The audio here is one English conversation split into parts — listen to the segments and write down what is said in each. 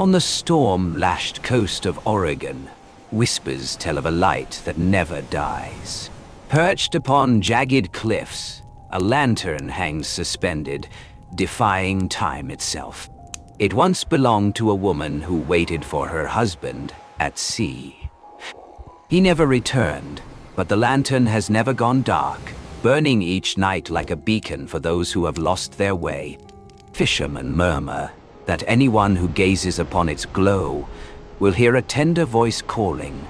On the storm-lashed coast of Oregon, whispers tell of a light that never dies. Perched upon jagged cliffs, a lantern hangs suspended, defying time itself. It once belonged to a woman who waited for her husband at sea. He never returned, but the lantern has never gone dark, burning each night like a beacon for those who have lost their way. Fishermen murmur that anyone who gazes upon its glow will hear a tender voice calling,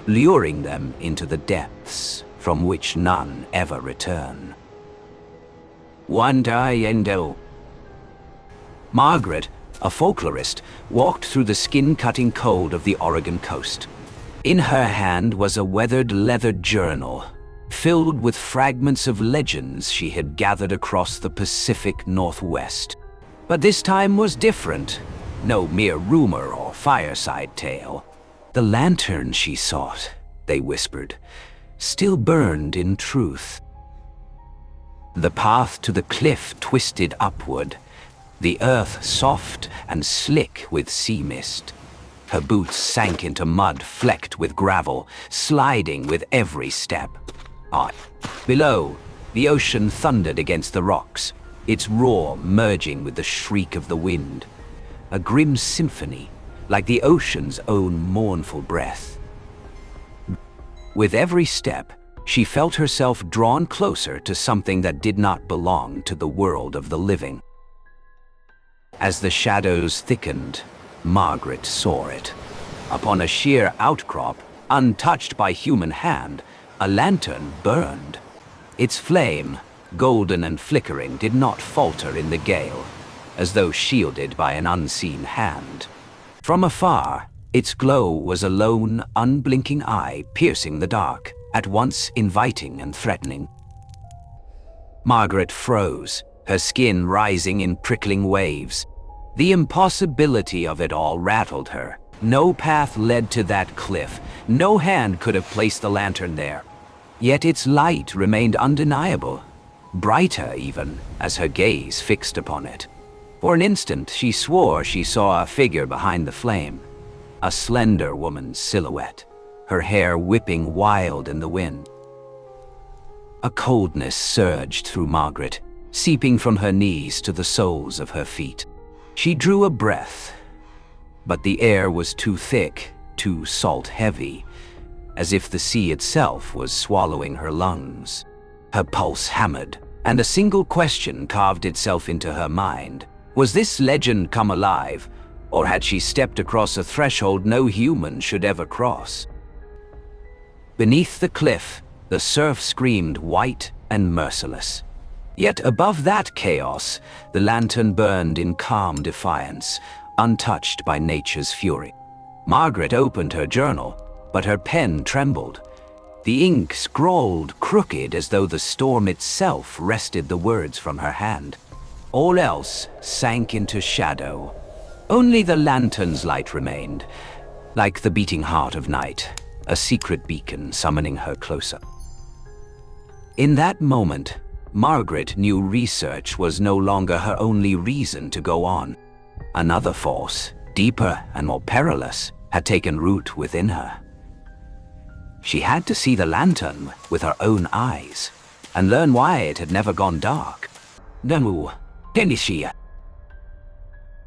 luring them into the depths from which none ever return. One day, Margaret, a folklorist, walked through the skin-cutting cold of the Oregon coast. In her hand was a weathered leather journal, filled with fragments of legends she had gathered across the Pacific Northwest. But this time was different. No mere rumor or fireside tale. The lantern she sought, they whispered, still burned in truth. The path to the cliff twisted upward, the earth soft and slick with sea mist. Her boots sank into mud flecked with gravel, sliding with every step. Below, the ocean thundered against the rocks, its roar merging with the shriek of the wind. A grim symphony, like the ocean's own mournful breath. With every step, she felt herself drawn closer to something that did not belong to the world of the living. As the shadows thickened, Margaret saw it. Upon a sheer outcrop, untouched by human hand, a lantern burned. Its flame, golden and flickering, did not falter in the gale, as though shielded by an unseen hand. From afar, its glow was a lone, unblinking eye piercing the dark, at once inviting and threatening. Margaret froze, her skin rising in prickling waves. The impossibility of it all rattled her. No path led to that cliff. No hand could have placed the lantern there. Yet its light remained undeniable, brighter even, as her gaze fixed upon it. For an instant, she swore she saw a figure behind the flame, a slender woman's silhouette, her hair whipping wild in the wind. A coldness surged through Margaret, seeping from her knees to the soles of her feet. She drew a breath, but the air was too thick, too salt-heavy, as if the sea itself was swallowing her lungs. Her pulse hammered, and a single question carved itself into her mind. Was this legend come alive, or had she stepped across a threshold no human should ever cross? Beneath the cliff, the surf screamed white and merciless. Yet above that chaos, the lantern burned in calm defiance, untouched by nature's fury. Margaret opened her journal, but her pen trembled. The ink scrawled crooked as though the storm itself wrested the words from her hand. All else sank into shadow. Only the lantern's light remained, like the beating heart of night, a secret beacon summoning her closer. In that moment, Margaret knew research was no longer her only reason to go on. Another force, deeper and more perilous, had taken root within her. She had to see the lantern with her own eyes, and learn why it had never gone dark.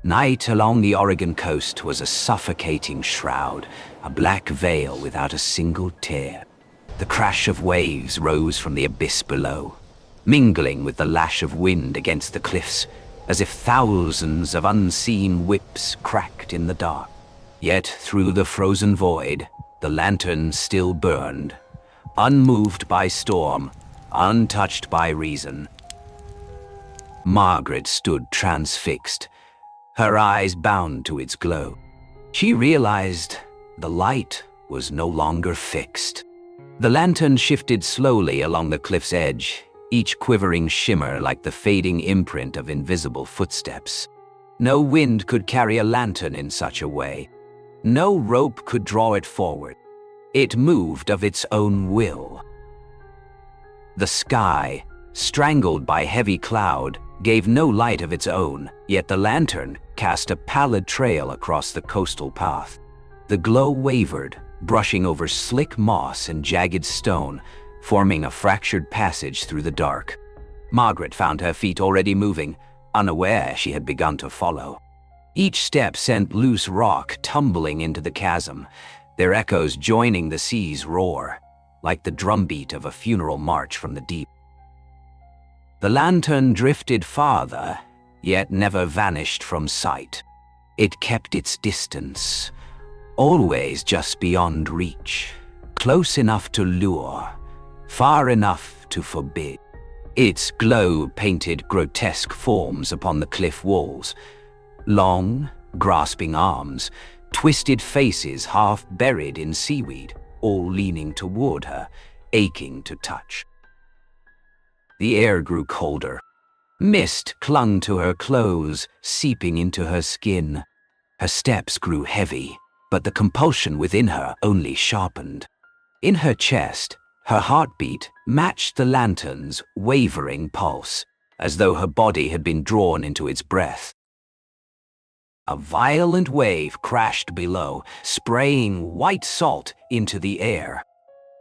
Night along the Oregon coast was a suffocating shroud, a black veil without a single tear. The crash of waves rose from the abyss below, mingling with the lash of wind against the cliffs, as if thousands of unseen whips cracked in the dark. Yet through the frozen void, the lantern still burned, unmoved by storm, untouched by reason. Margaret stood transfixed, her eyes bound to its glow. She realized the light was no longer fixed. The lantern shifted slowly along the cliff's edge, each quivering shimmer like the fading imprint of invisible footsteps. No wind could carry a lantern in such a way. No rope could draw it forward. It moved of its own will. The sky, strangled by heavy cloud, gave no light of its own, yet the lantern, cast a pallid trail across the coastal path. The glow wavered, brushing over slick moss and jagged stone, forming a fractured passage through the dark. Margaret found her feet already moving, unaware she had begun to follow. Each step sent loose rock tumbling into the chasm, their echoes joining the sea's roar, like the drumbeat of a funeral march from the deep. The lantern drifted farther, yet never vanished from sight. It kept its distance, always just beyond reach, close enough to lure, far enough to forbid. Its glow painted grotesque forms upon the cliff walls, long, grasping arms, twisted faces half buried in seaweed, all leaning toward her, aching to touch. The air grew colder. Mist clung to her clothes, seeping into her skin. Her steps grew heavy, but the compulsion within her only sharpened. In her chest, her heartbeat matched the lantern's wavering pulse, as though her body had been drawn into its breath. A violent wave crashed below, spraying white salt into the air.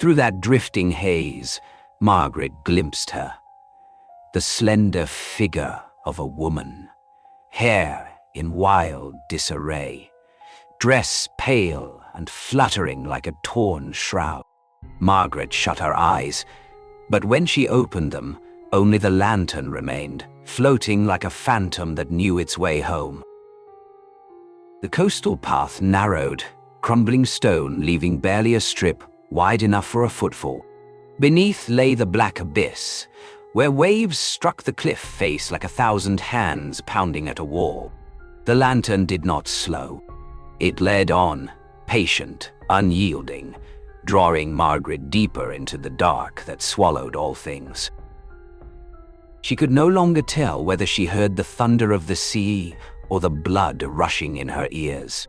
Through that drifting haze, Margaret glimpsed her. The slender figure of a woman, hair in wild disarray, dress pale and fluttering like a torn shroud. Margaret shut her eyes, but when she opened them, only the lantern remained, floating like a phantom that knew its way home. The coastal path narrowed, crumbling stone leaving barely a strip wide enough for a footfall. Beneath lay the black abyss, where waves struck the cliff face like 1,000 hands pounding at a wall. The lantern did not slow. It led on, patient, unyielding, drawing Margaret deeper into the dark that swallowed all things. She could no longer tell whether she heard the thunder of the sea or the blood rushing in her ears.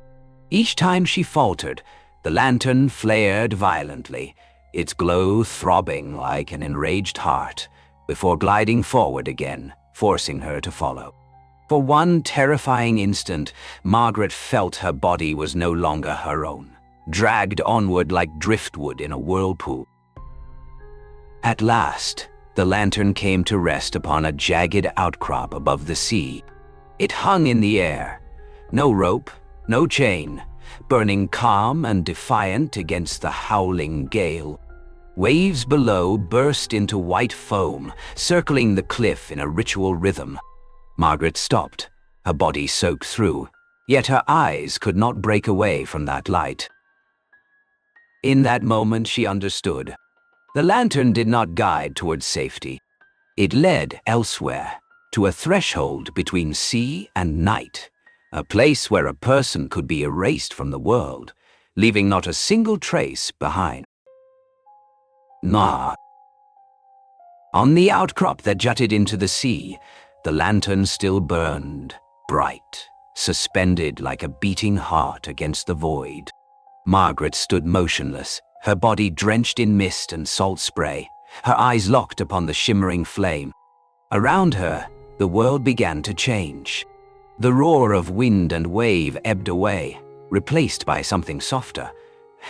Each time she faltered, the lantern flared violently, its glow throbbing like an enraged heart, before gliding forward again, forcing her to follow. For one terrifying instant, Margaret felt her body was no longer her own, dragged onward like driftwood in a whirlpool. At last, the lantern came to rest upon a jagged outcrop above the sea. It hung in the air, no rope, no chain, burning calm and defiant against the howling gale. Waves below burst into white foam, circling the cliff in a ritual rhythm. Margaret stopped, her body soaked through, yet her eyes could not break away from that light. In that moment she understood. The lantern did not guide towards safety. It led elsewhere, to a threshold between sea and night, a place where a person could be erased from the world, leaving not a single trace behind. On the outcrop that jutted into the sea, the lantern still burned, bright, suspended like a beating heart against the void. Margaret stood motionless, her body drenched in mist and salt spray, her eyes locked upon the shimmering flame. Around her, the world began to change. The roar of wind and wave ebbed away, replaced by something softer,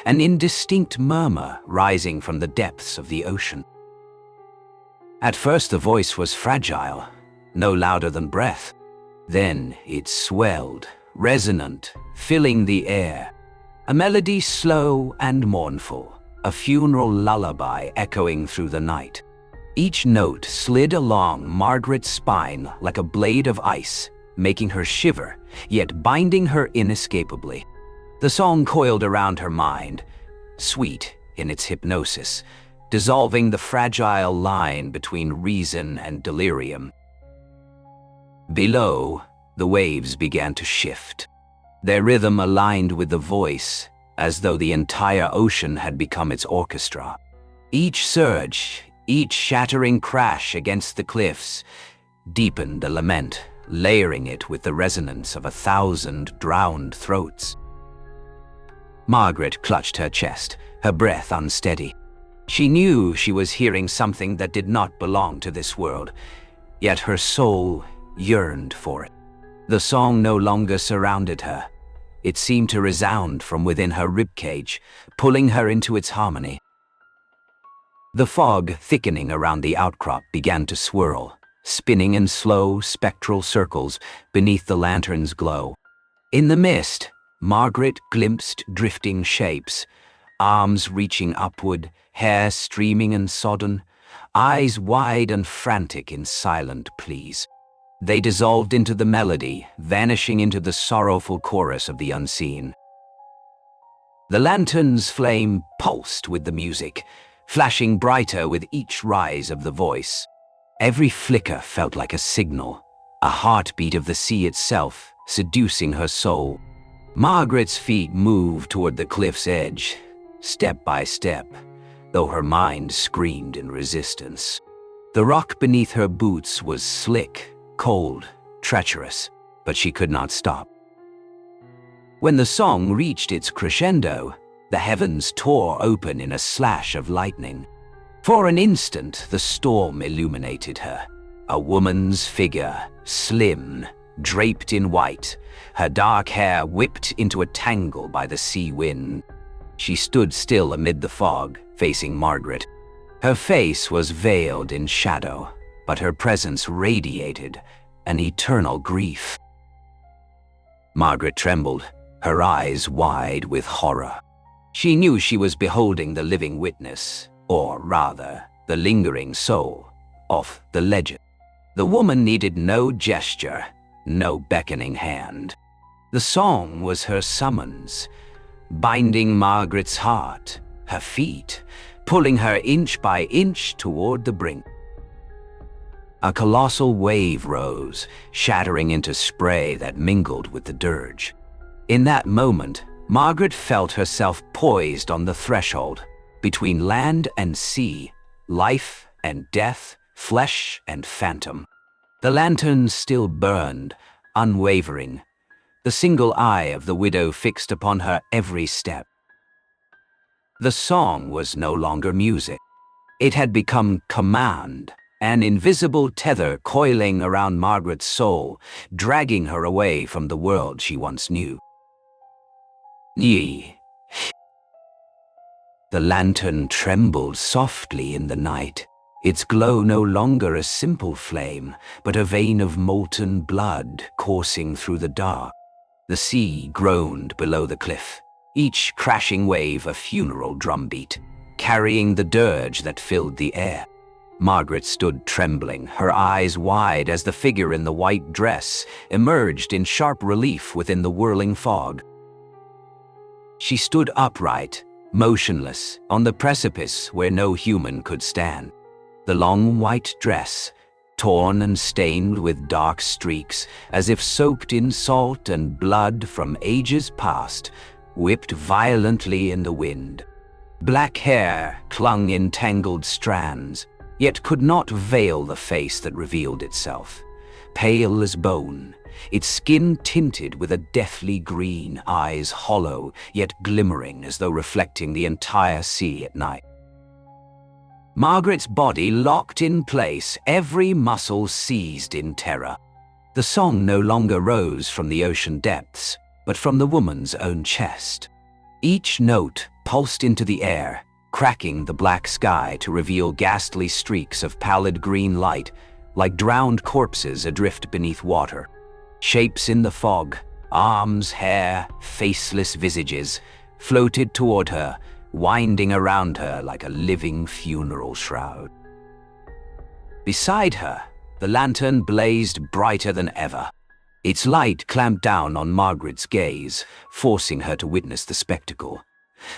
an indistinct murmur rising from the depths of the ocean. At first the voice was fragile, no louder than breath. Then it swelled, resonant, filling the air. A melody slow and mournful, a funeral lullaby echoing through the night. Each note slid along Margaret's spine like a blade of ice, making her shiver, yet binding her inescapably. The song coiled around her mind, sweet in its hypnosis, dissolving the fragile line between reason and delirium. Below, the waves began to shift. Their rhythm aligned with the voice, as though the entire ocean had become its orchestra. Each surge, each shattering crash against the cliffs, deepened the lament, layering it with the resonance of 1,000 drowned throats. Margaret clutched her chest, her breath unsteady. She knew she was hearing something that did not belong to this world, yet her soul yearned for it. The song no longer surrounded her. It seemed to resound from within her ribcage, pulling her into its harmony. The fog, thickening around the outcrop, began to swirl, spinning in slow, spectral circles beneath the lantern's glow. In the mist, Margaret glimpsed drifting shapes, arms reaching upward, hair streaming and sodden, eyes wide and frantic in silent pleas. They dissolved into the melody, vanishing into the sorrowful chorus of the unseen. The lantern's flame pulsed with the music, flashing brighter with each rise of the voice. Every flicker felt like a signal, a heartbeat of the sea itself, seducing her soul. Margaret's feet moved toward the cliff's edge, step by step, though her mind screamed in resistance. The rock beneath her boots was slick, cold, treacherous, but she could not stop. When the song reached its crescendo, the heavens tore open in a slash of lightning. For an instant, the storm illuminated her. A woman's figure, slim, draped in white, her dark hair whipped into a tangle by the sea wind. She stood still amid the fog, facing Margaret. Her face was veiled in shadow, but her presence radiated an eternal grief. Margaret trembled, her eyes wide with horror. She knew she was beholding the living witness, or rather, the lingering soul, of the legend. The woman needed no gesture, no beckoning hand. The song was her summons, binding Margaret's heart, her feet, pulling her inch by inch toward the brink. A colossal wave rose, shattering into spray that mingled with the dirge. In that moment, Margaret felt herself poised on the threshold, between land and sea, life and death, flesh and phantom. The lantern still burned, unwavering, the single eye of the widow fixed upon her every step. The song was no longer music. It had become command, an invisible tether coiling around Margaret's soul, dragging her away from the world she once knew. Ye. The lantern trembled softly in the night, its glow no longer a simple flame, but a vein of molten blood coursing through the dark. The sea groaned below the cliff, each crashing wave a funeral drumbeat, carrying the dirge that filled the air. Margaret stood trembling, her eyes wide as the figure in the white dress emerged in sharp relief within the whirling fog. She stood upright, motionless, on the precipice where no human could stand. The long white dress, torn and stained with dark streaks, as if soaked in salt and blood from ages past, whipped violently in the wind. Black hair clung in tangled strands, yet could not veil the face that revealed itself. Pale as bone, its skin tinted with a deathly green, eyes hollow, yet glimmering as though reflecting the entire sea at night. Margaret's body locked in place, every muscle seized in terror. The song no longer rose from the ocean depths, but from the woman's own chest. Each note pulsed into the air, cracking the black sky to reveal ghastly streaks of pallid green light, like drowned corpses adrift beneath water. Shapes in the fog, arms, hair, faceless visages, floated toward her, winding around her like a living funeral shroud. Beside her, the lantern blazed brighter than ever. Its light clamped down on Margaret's gaze, forcing her to witness the spectacle.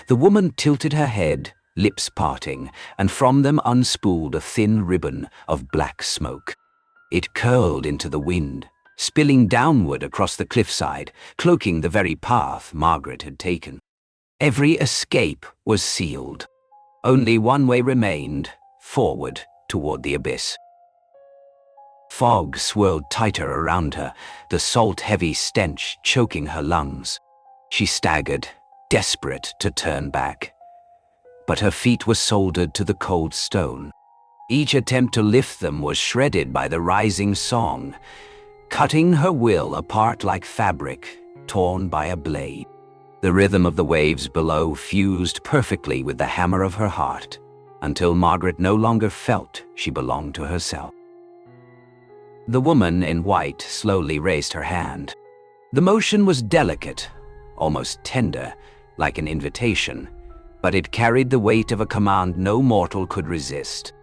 The woman tilted her head, lips parting, and from them unspooled a thin ribbon of black smoke. It curled into the wind, spilling downward across the cliffside, cloaking the very path Margaret had taken. Every escape was sealed. Only one way remained, forward toward the abyss. Fog swirled tighter around her, the salt-heavy stench choking her lungs. She staggered, desperate to turn back. But her feet were soldered to the cold stone. Each attempt to lift them was shredded by the rising song, cutting her will apart like fabric torn by a blade. The rhythm of the waves below fused perfectly with the hammer of her heart, until Margaret no longer felt she belonged to herself. The woman in white slowly raised her hand. The motion was delicate, almost tender, like an invitation, but it carried the weight of a command no mortal could resist.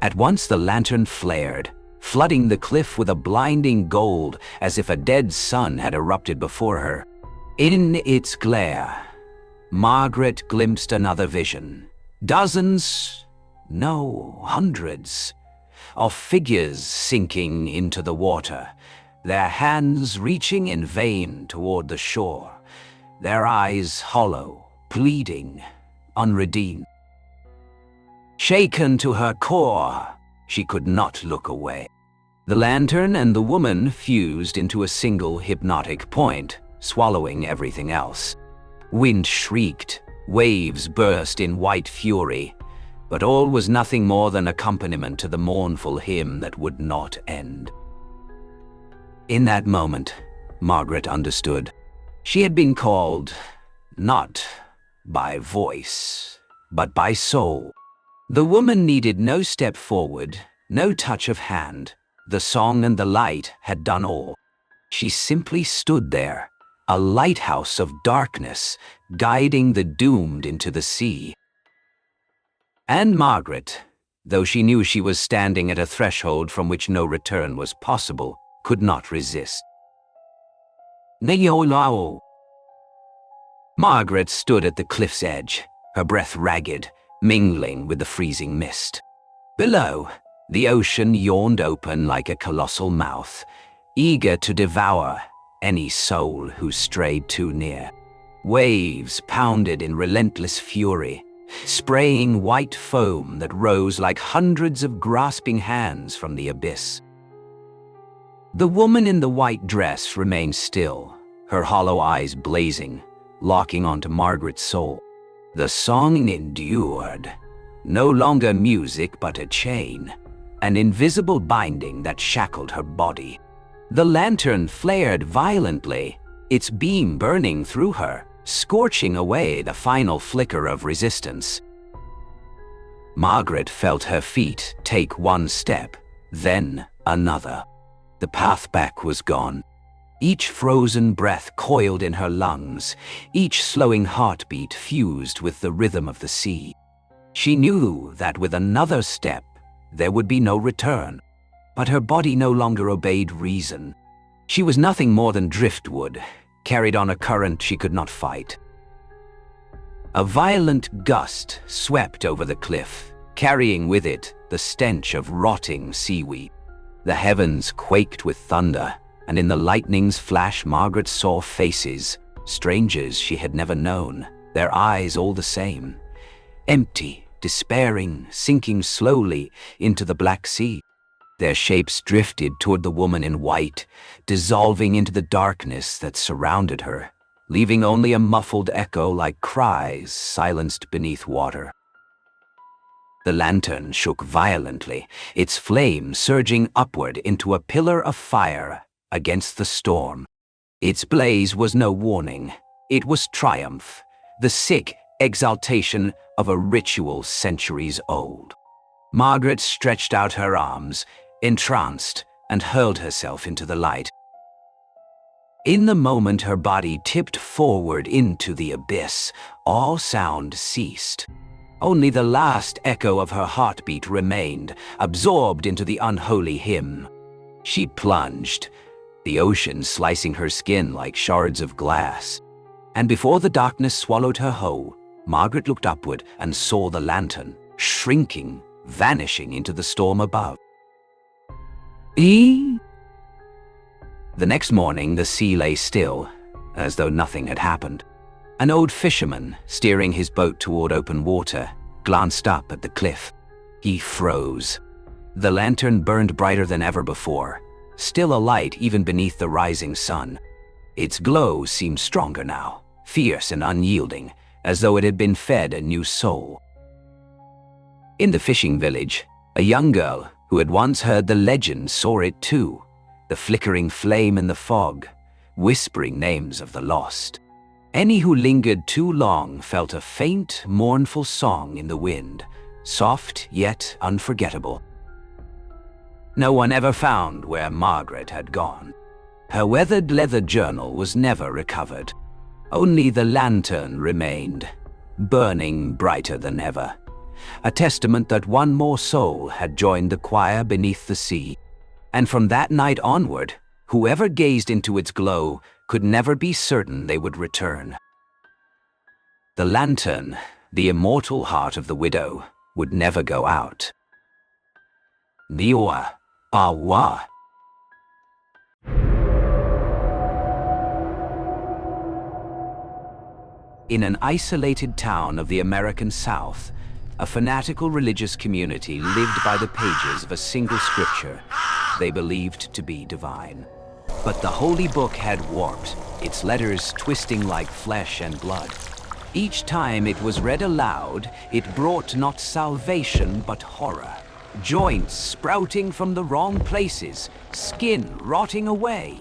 At once the lantern flared, flooding the cliff with a blinding gold as if a dead sun had erupted before her. In its glare, Margaret glimpsed another vision. Dozens, no, hundreds, of figures sinking into the water, their hands reaching in vain toward the shore, their eyes hollow, pleading, unredeemed. Shaken to her core, she could not look away. The lantern and the woman fused into a single hypnotic point, swallowing everything else. Wind shrieked, waves burst in white fury, but all was nothing more than accompaniment to the mournful hymn that would not end. In that moment, Margaret understood. She had been called, not by voice, but by soul. The woman needed no step forward, no touch of hand. The song and the light had done all. She simply stood there, a lighthouse of darkness, guiding the doomed into the sea. And Margaret, though she knew she was standing at a threshold from which no return was possible, could not resist. Margaret stood at the cliff's edge, her breath ragged, mingling with the freezing mist. Below, the ocean yawned open like a colossal mouth, eager to devour any soul who strayed too near. Waves pounded in relentless fury, spraying white foam that rose like hundreds of grasping hands from the abyss. The woman in the white dress remained still, her hollow eyes blazing, locking onto Margaret's soul. The song endured, no longer music but a chain, an invisible binding that shackled her body. The lantern flared violently, its beam burning through her, scorching away the final flicker of resistance. Margaret felt her feet take one step, then another. The path back was gone. Each frozen breath coiled in her lungs, each slowing heartbeat fused with the rhythm of the sea. She knew that with another step, there would be no return, but her body no longer obeyed reason. She was nothing more than driftwood, carried on a current she could not fight. A violent gust swept over the cliff, carrying with it the stench of rotting seaweed. The heavens quaked with thunder, and in the lightning's flash Margaret saw faces, strangers she had never known, their eyes all the same, empty, despairing, sinking slowly into the black sea. Their shapes drifted toward the woman in white, dissolving into the darkness that surrounded her, leaving only a muffled echo like cries silenced beneath water. The lantern shook violently, its flame surging upward into a pillar of fire against the storm. Its blaze was no warning. It was triumph, the sick exaltation of a ritual centuries old. Margaret stretched out her arms, entranced, and hurled herself into the light. In the moment her body tipped forward into the abyss, all sound ceased. Only the last echo of her heartbeat remained, absorbed into the unholy hymn. She plunged, the ocean slicing her skin like shards of glass. And before the darkness swallowed her whole, Margaret looked upward and saw the lantern, shrinking, vanishing into the storm above. The next morning the sea lay still, as though nothing had happened. An old fisherman, steering his boat toward open water, glanced up at the cliff. He froze. The lantern burned brighter than ever before, still alight even beneath the rising sun. Its glow seemed stronger now, fierce and unyielding, as though it had been fed a new soul. In the fishing village, a young girl who had once heard the legend saw it too. the flickering flame in the fog, whispering names of the lost. Any who lingered too long felt a faint, mournful song in the wind, soft yet unforgettable. No one ever found where Margaret had gone. Her weathered leather journal was never recovered. Only the lantern remained, burning brighter than ever, a testament that one more soul had joined the choir beneath the sea. And from that night onward, whoever gazed into its glow could never be certain they would return. The lantern, the immortal heart of the widow, would never go out. Niwa Awa. In an isolated town of the American South, a fanatical religious community lived by the pages of a single scripture they believed to be divine. But the holy book had warped, its letters twisting like flesh and blood. Each time it was read aloud, it brought not salvation but horror. Joints sprouting from the wrong places, skin rotting away,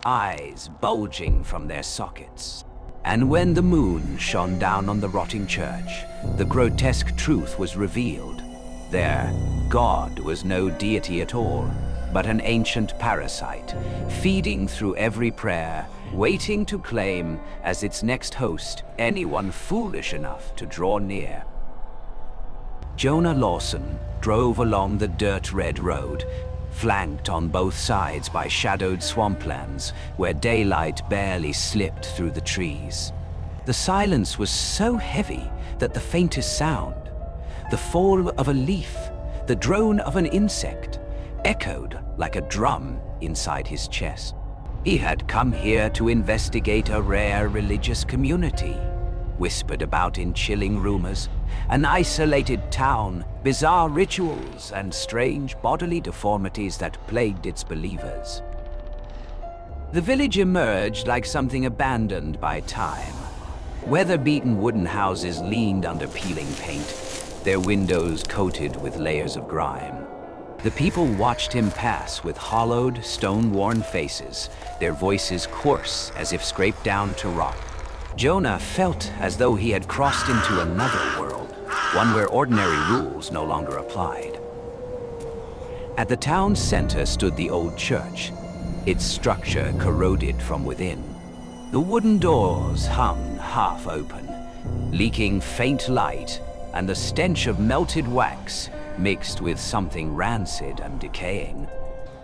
eyes bulging from their sockets. And when the moon shone down on the rotting church, the grotesque truth was revealed. Their God was no deity at all, but an ancient parasite, feeding through every prayer, waiting to claim as its next host anyone foolish enough to draw near. Jonah Lawson drove along the dirt-red road, flanked on both sides by shadowed swamplands where daylight barely slipped through the trees. The silence was so heavy that the faintest sound, the fall of a leaf, the drone of an insect, echoed like a drum inside his chest. He had come here to investigate a rare religious community, whispered about in chilling rumors, an isolated town, bizarre rituals, and strange bodily deformities that plagued its believers. The village emerged like something abandoned by time. Weather-beaten wooden houses leaned under peeling paint, their windows coated with layers of grime. The people watched him pass with hollowed, stone-worn faces, their voices coarse as if scraped down to rock. Jonah felt as though he had crossed into another world, one where ordinary rules no longer applied. At the town's center stood the old church, its structure corroded from within. The wooden doors hung half open, leaking faint light, and the stench of melted wax mixed with something rancid and decaying.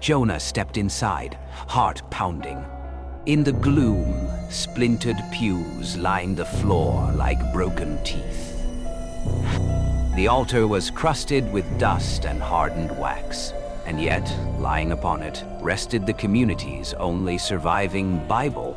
Jonah stepped inside, heart pounding. In the gloom, splintered pews lined the floor like broken teeth. The altar was crusted with dust and hardened wax, and yet, lying upon it, rested the community's only surviving Bible.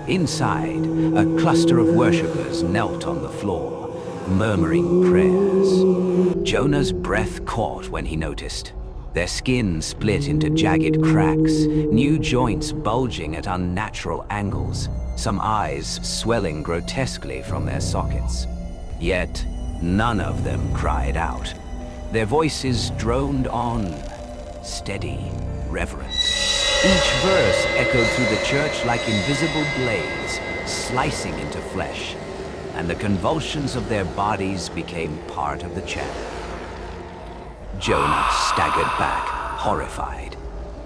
Inside, a cluster of worshippers knelt on the floor, murmuring prayers. Jonah's breath caught when he noticed. Their skin split into jagged cracks, new joints bulging at unnatural angles, some eyes swelling grotesquely from their sockets. Yet, none of them cried out. Their voices droned on, steady, reverent. Each verse echoed through the church like invisible blades, slicing into flesh, and the convulsions of their bodies became part of the chant. Jonah staggered back, horrified.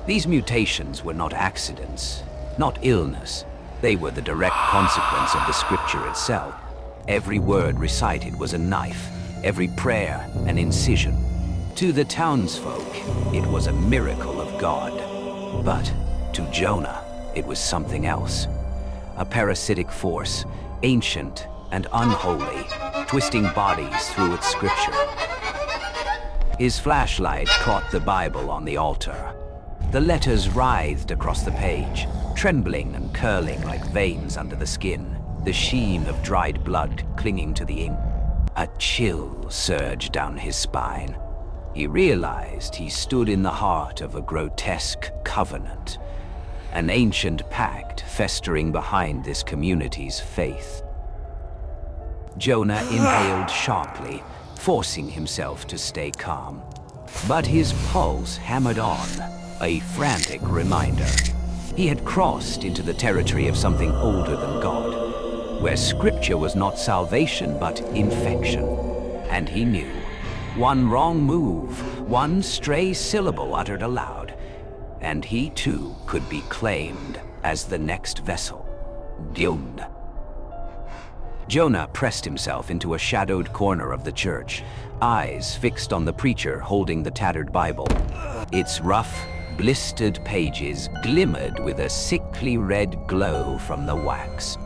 These mutations were not accidents, not illness. They were the direct consequence of the scripture itself. Every word recited was a knife, every prayer an incision. To the townsfolk, it was a miracle of God. But to Jonah, it was something else. A parasitic force, ancient and unholy, twisting bodies through its scripture. His flashlight caught the Bible on the altar. The letters writhed across the page, trembling and curling like veins under the skin, the sheen of dried blood clinging to the ink. A chill surged down his spine. He realized he stood in the heart of a grotesque covenant, an ancient pact festering behind this community's faith. Jonah inhaled sharply, forcing himself to stay calm. But his pulse hammered on, a frantic reminder. He had crossed into the territory of something older than God, where scripture was not salvation but infection. And he knew, one wrong move, one stray syllable uttered aloud, and he too could be claimed as the next vessel, doomed. Jonah pressed himself into a shadowed corner of the church, eyes fixed on the preacher holding the tattered Bible. Its rough, blistered pages glimmered with a sickly red glow from the wax.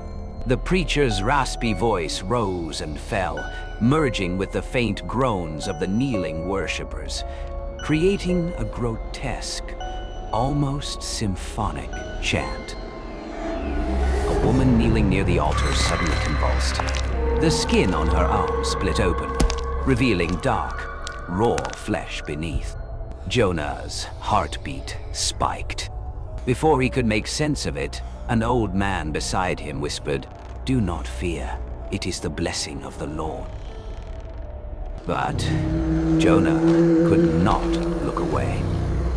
The preacher's raspy voice rose and fell, merging with the faint groans of the kneeling worshippers, creating a grotesque, almost symphonic chant. A woman kneeling near the altar suddenly convulsed. The skin on her arm split open, revealing dark, raw flesh beneath. Jonah's heartbeat spiked. Before he could make sense of it, an old man beside him whispered, "Do not fear, it is the blessing of the Lord." But Jonah could not look away.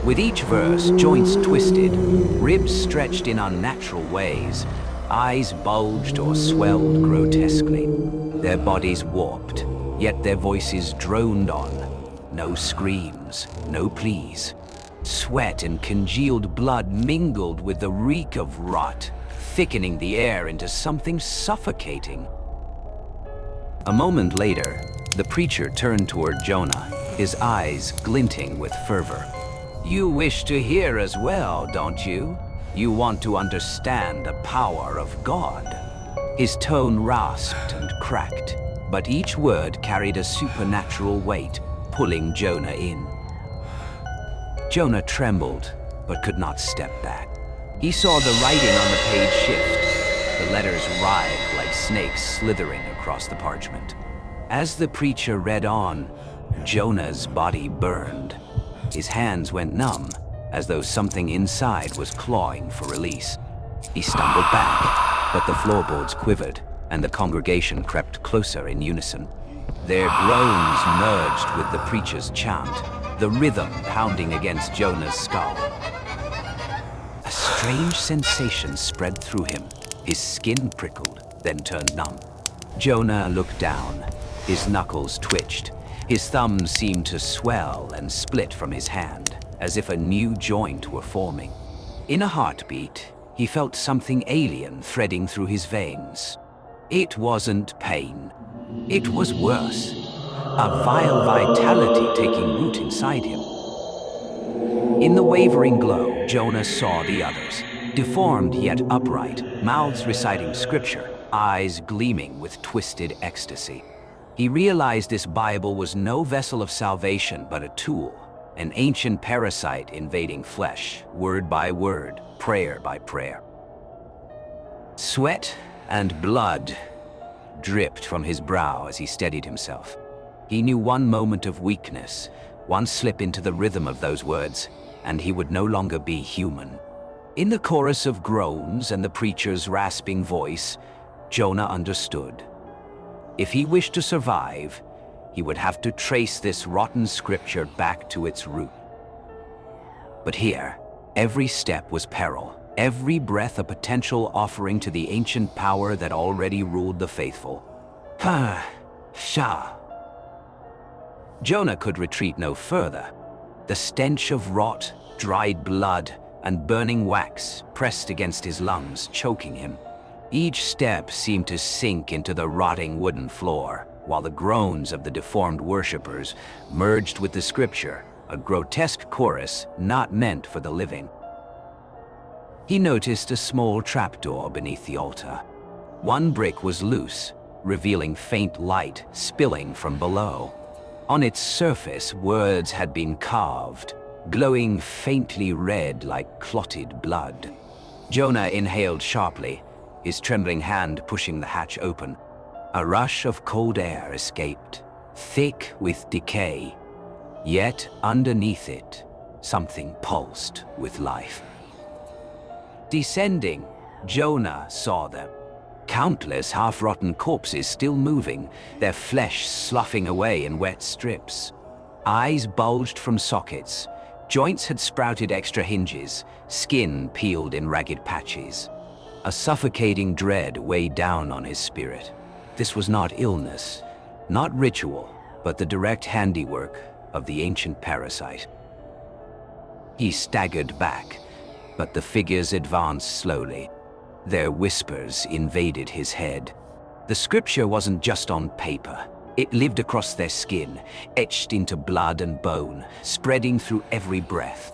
With each verse, joints twisted, ribs stretched in unnatural ways, eyes bulged or swelled grotesquely. Their bodies warped, yet their voices droned on. No screams, no pleas. Sweat and congealed blood mingled with the reek of rot, thickening the air into something suffocating. A moment later, the preacher turned toward Jonah, his eyes glinting with fervor. "You wish to hear as well, don't you? You want to understand the power of God." His tone rasped and cracked, but each word carried a supernatural weight, pulling Jonah in. Jonah trembled, but could not step back. He saw the writing on the page shift, the letters writhed like snakes slithering across the parchment. As the preacher read on, Jonah's body burned. His hands went numb, as though something inside was clawing for release. He stumbled back, but the floorboards quivered, and the congregation crept closer in unison. Their groans merged with the preacher's chant, the rhythm pounding against Jonah's skull. A strange sensation spread through him. His skin prickled, then turned numb. Jonah looked down. His knuckles twitched. His thumbs seemed to swell and split from his hand, as if a new joint were forming. In a heartbeat, he felt something alien threading through his veins. It wasn't pain. It was worse. A vile vitality taking root inside him. In the wavering glow, Jonah saw the others, deformed yet upright, mouths reciting scripture, eyes gleaming with twisted ecstasy. He realized this Bible was no vessel of salvation but a tool, an ancient parasite invading flesh, word by word, prayer by prayer. Sweat and blood dripped from his brow as he steadied himself. He knew one moment of weakness, one slip into the rhythm of those words, and he would no longer be human. In the chorus of groans and the preacher's rasping voice, Jonah understood. If he wished to survive, he would have to trace this rotten scripture back to its root. But here, every step was peril, every breath a potential offering to the ancient power that already ruled the faithful. Shah. Jonah could retreat no further. The stench of rot, dried blood, and burning wax pressed against his lungs, choking him. Each step seemed to sink into the rotting wooden floor, while the groans of the deformed worshippers merged with the scripture, a grotesque chorus not meant for the living. He noticed a small trapdoor beneath the altar. One brick was loose, revealing faint light spilling from below. On its surface, words had been carved, glowing faintly red like clotted blood. Jonah inhaled sharply, his trembling hand pushing the hatch open. A rush of cold air escaped, thick with decay. Yet underneath it, something pulsed with life. Descending, Jonah saw them. Countless half-rotten corpses still moving, their flesh sloughing away in wet strips. Eyes bulged from sockets, Joints had sprouted extra hinges, skin peeled in ragged patches. A suffocating dread weighed down on his spirit. This was not illness, not ritual, but the direct handiwork of the ancient parasite. He staggered back, but the figures advanced slowly. Their whispers invaded his head. The scripture wasn't just on paper. It lived across their skin, etched into blood and bone, spreading through every breath.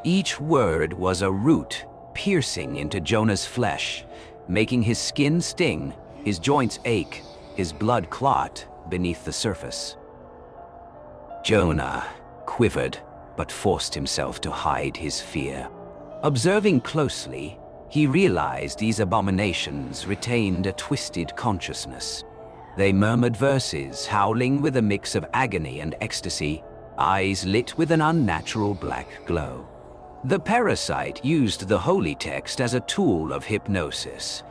Each word was a root piercing into Jonah's flesh, making his skin sting, his joints ache, his blood clot beneath the surface. Jonah quivered, but forced himself to hide his fear. Observing closely, he realized these abominations retained a twisted consciousness. They murmured verses, howling with a mix of agony and ecstasy, eyes lit with an unnatural black glow. The parasite used the holy text as a tool of hypnosis,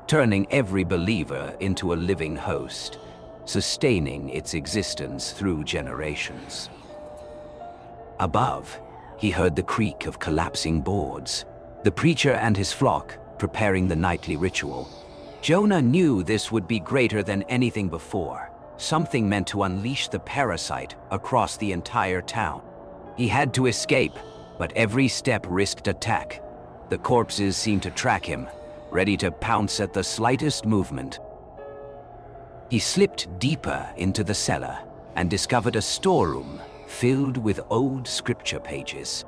turning every believer into a living host, sustaining its existence through generations. Above, he heard the creak of collapsing boards, the preacher and his flock preparing the nightly ritual. Jonah knew this would be greater than anything before, something meant to unleash the parasite across the entire town. He had to escape, but every step risked attack. The corpses seemed to track him, ready to pounce at the slightest movement. He slipped deeper into the cellar and discovered a storeroom filled with old scripture pages.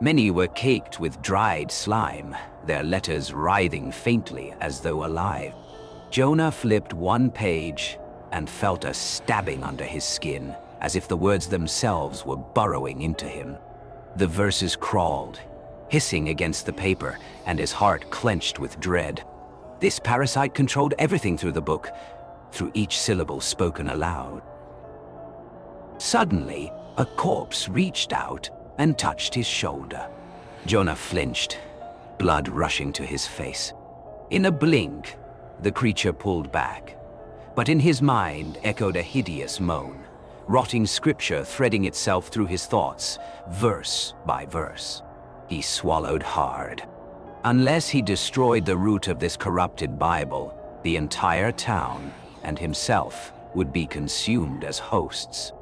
Many were caked with dried slime, their letters writhing faintly as though alive. Jonah flipped one page and felt a stabbing under his skin, as if the words themselves were burrowing into him. The verses crawled, hissing against the paper, and his heart clenched with dread. This parasite controlled everything through the book, through each syllable spoken aloud. Suddenly, a corpse reached out and touched his shoulder. Jonah flinched, blood rushing to his face. In a blink, the creature pulled back, but in his mind echoed a hideous moan, rotting scripture threading itself through his thoughts, verse by verse. He swallowed hard. Unless he destroyed the root of this corrupted Bible, the entire town and himself would be consumed as hosts.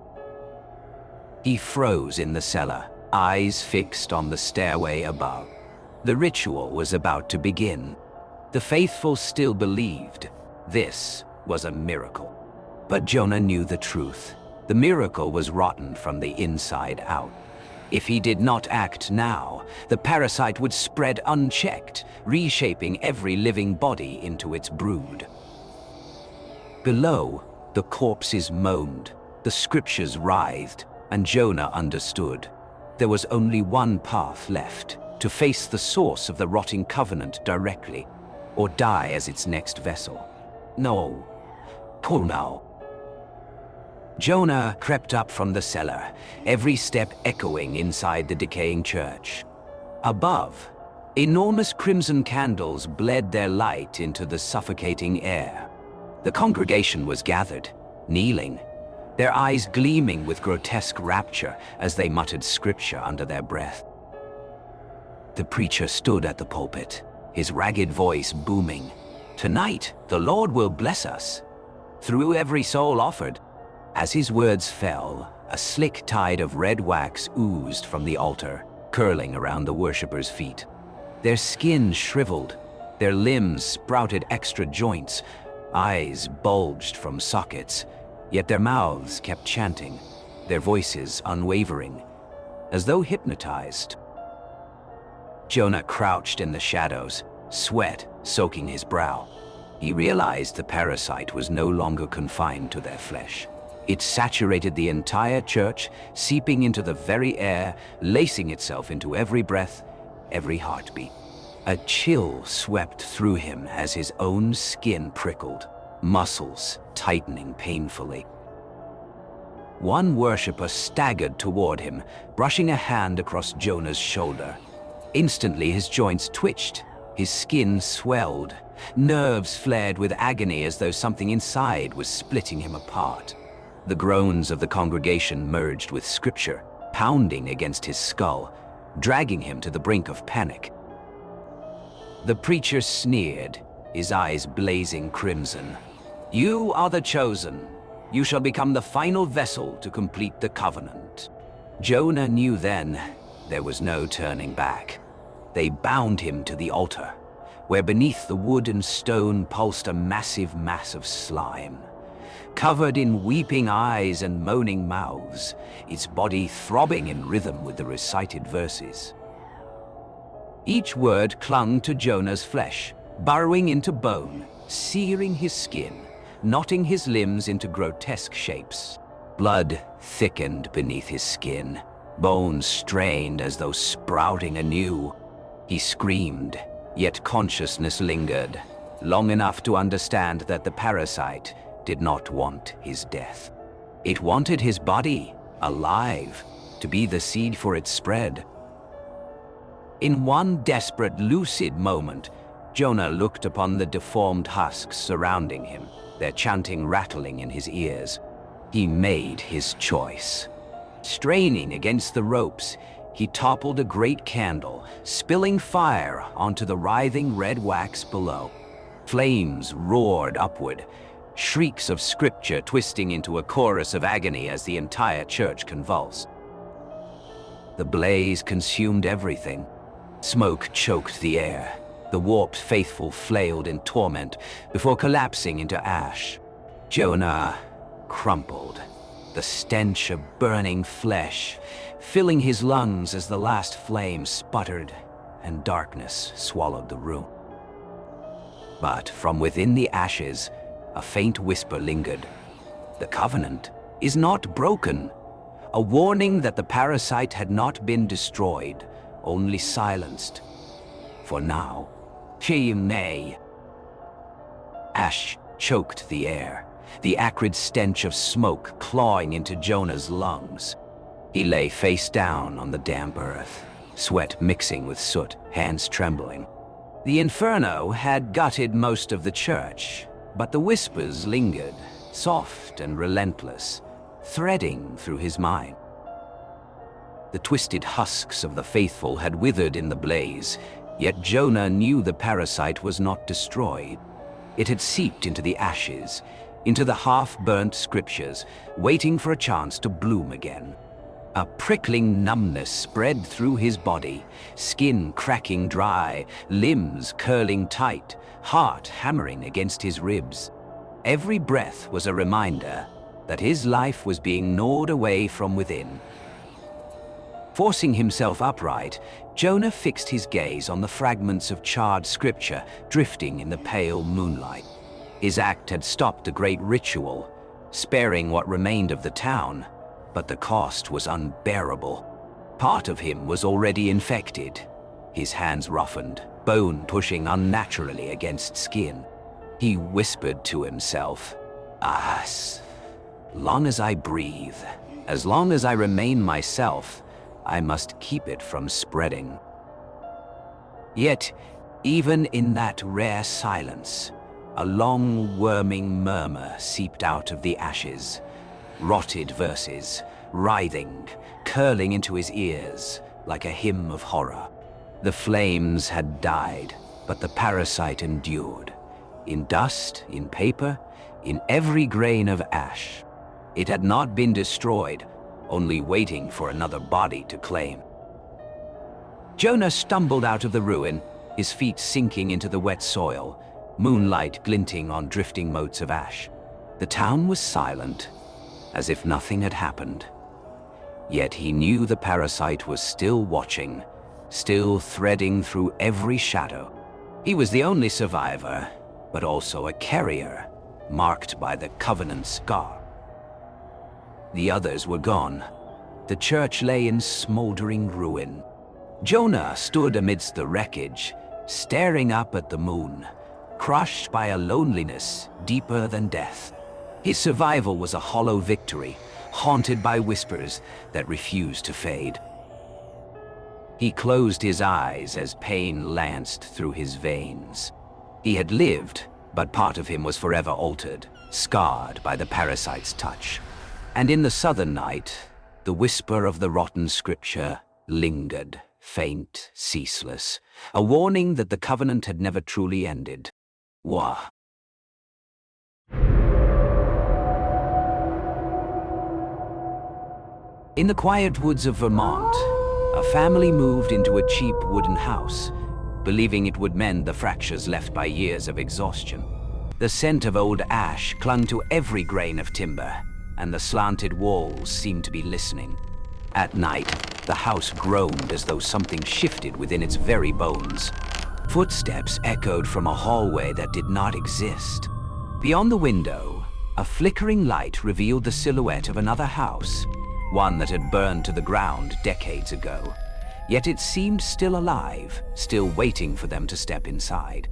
He froze in the cellar, eyes fixed on the stairway above. The ritual was about to begin. The faithful still believed this was a miracle. But Jonah knew the truth. The miracle was rotten from the inside out. If he did not act now, the parasite would spread unchecked, reshaping every living body into its brood. Below, the corpses moaned, the scriptures writhed, and Jonah understood. There was only one path left, to face the source of the rotting covenant directly, or die as its next vessel. No. Pull now. Jonah crept up from the cellar, every step echoing inside the decaying church. Above, enormous crimson candles bled their light into the suffocating air. The congregation was gathered, kneeling, their eyes gleaming with grotesque rapture as they muttered scripture under their breath. The preacher stood at the pulpit, his ragged voice booming. "Tonight, the Lord will bless us, through every soul offered." As his words fell, a slick tide of red wax oozed from the altar, curling around the worshippers' feet. Their skin shriveled, their limbs sprouted extra joints, eyes bulged from sockets, yet their mouths kept chanting, their voices unwavering, as though hypnotized. Jonah crouched in the shadows, sweat soaking his brow. He realized the parasite was no longer confined to their flesh. It saturated the entire church, seeping into the very air, lacing itself into every breath, every heartbeat. A chill swept through him as his own skin prickled, muscles tightening painfully. One worshipper staggered toward him, brushing a hand across Jonah's shoulder. Instantly his joints twitched, his skin swelled, nerves flared with agony as though something inside was splitting him apart. The groans of the congregation merged with scripture, pounding against his skull, dragging him to the brink of panic. The preacher sneered, his eyes blazing crimson. "You are the chosen. You shall become the final vessel to complete the covenant." Jonah knew then there was no turning back. They bound him to the altar, where beneath the wood and stone pulsed a massive mass of slime. Covered in weeping eyes and moaning mouths, its body throbbing in rhythm with the recited verses. Each word clung to Jonah's flesh, burrowing into bone, searing his skin, knotting his limbs into grotesque shapes. Blood thickened beneath his skin, bones strained as though sprouting anew. He screamed, yet consciousness lingered, long enough to understand that the parasite did not want his death. It wanted his body, alive, to be the seed for its spread. In one desperate, lucid moment, Jonah looked upon the deformed husks surrounding him, their chanting rattling in his ears. He made his choice. Straining against the ropes, he toppled a great candle, spilling fire onto the writhing red wax below. Flames roared upward, shrieks of scripture twisting into a chorus of agony as the entire church convulsed. The blaze consumed everything. Smoke choked the air. The warped faithful flailed in torment before collapsing into ash. Jonah crumpled, the stench of burning flesh filling his lungs as the last flame sputtered and darkness swallowed the room. But from within the ashes, a faint whisper lingered. The covenant is not broken. A warning that the parasite had not been destroyed, only silenced. For now. Nay. Ash choked the air, the acrid stench of smoke clawing into Jonah's lungs. He lay face down on the damp earth, sweat mixing with soot, hands trembling. The inferno had gutted most of the church, but the whispers lingered, soft and relentless, threading through his mind. The twisted husks of the faithful had withered in the blaze, yet Jonah knew the parasite was not destroyed. It had seeped into the ashes, into the half-burnt scriptures, waiting for a chance to bloom again. A prickling numbness spread through his body, skin cracking dry, limbs curling tight, heart hammering against his ribs. Every breath was a reminder that his life was being gnawed away from within. Forcing himself upright, Jonah fixed his gaze on the fragments of charred scripture drifting in the pale moonlight. His act had stopped the great ritual, sparing what remained of the town, but the cost was unbearable. Part of him was already infected, his hands roughened, bone pushing unnaturally against skin. He whispered to himself, As long as I breathe, as long as I remain myself, I must keep it from spreading. Yet, even in that rare silence, a long, worming murmur seeped out of the ashes. Rotted verses, writhing, curling into his ears like a hymn of horror. The flames had died, but the parasite endured. In dust, in paper, in every grain of ash. It had not been destroyed, only waiting for another body to claim. Jonah stumbled out of the ruin, his feet sinking into the wet soil, moonlight glinting on drifting motes of ash. The town was silent, as if nothing had happened. Yet he knew the parasite was still watching, still threading through every shadow. He was the only survivor, but also a carrier, marked by the covenant scar. The others were gone. The church lay in smoldering ruin. Jonah stood amidst the wreckage, staring up at the moon, crushed by a loneliness deeper than death. His survival was a hollow victory, haunted by whispers that refused to fade. He closed his eyes as pain lanced through his veins. He had lived, but part of him was forever altered, scarred by the parasite's touch. And in the southern night, The whisper of the rotten scripture lingered, faint, ceaseless, a warning that the covenant had never truly ended. Wah. In the quiet woods of Vermont, a family moved into a cheap wooden house, believing it would mend the fractures left by years of exhaustion. The scent of old ash clung to every grain of timber, and the slanted walls seemed to be listening. At night, the house groaned as though something shifted within its very bones. Footsteps echoed from a hallway that did not exist. Beyond the window, a flickering light revealed the silhouette of another house, one that had burned to the ground decades ago. Yet it seemed still alive, still waiting for them to step inside.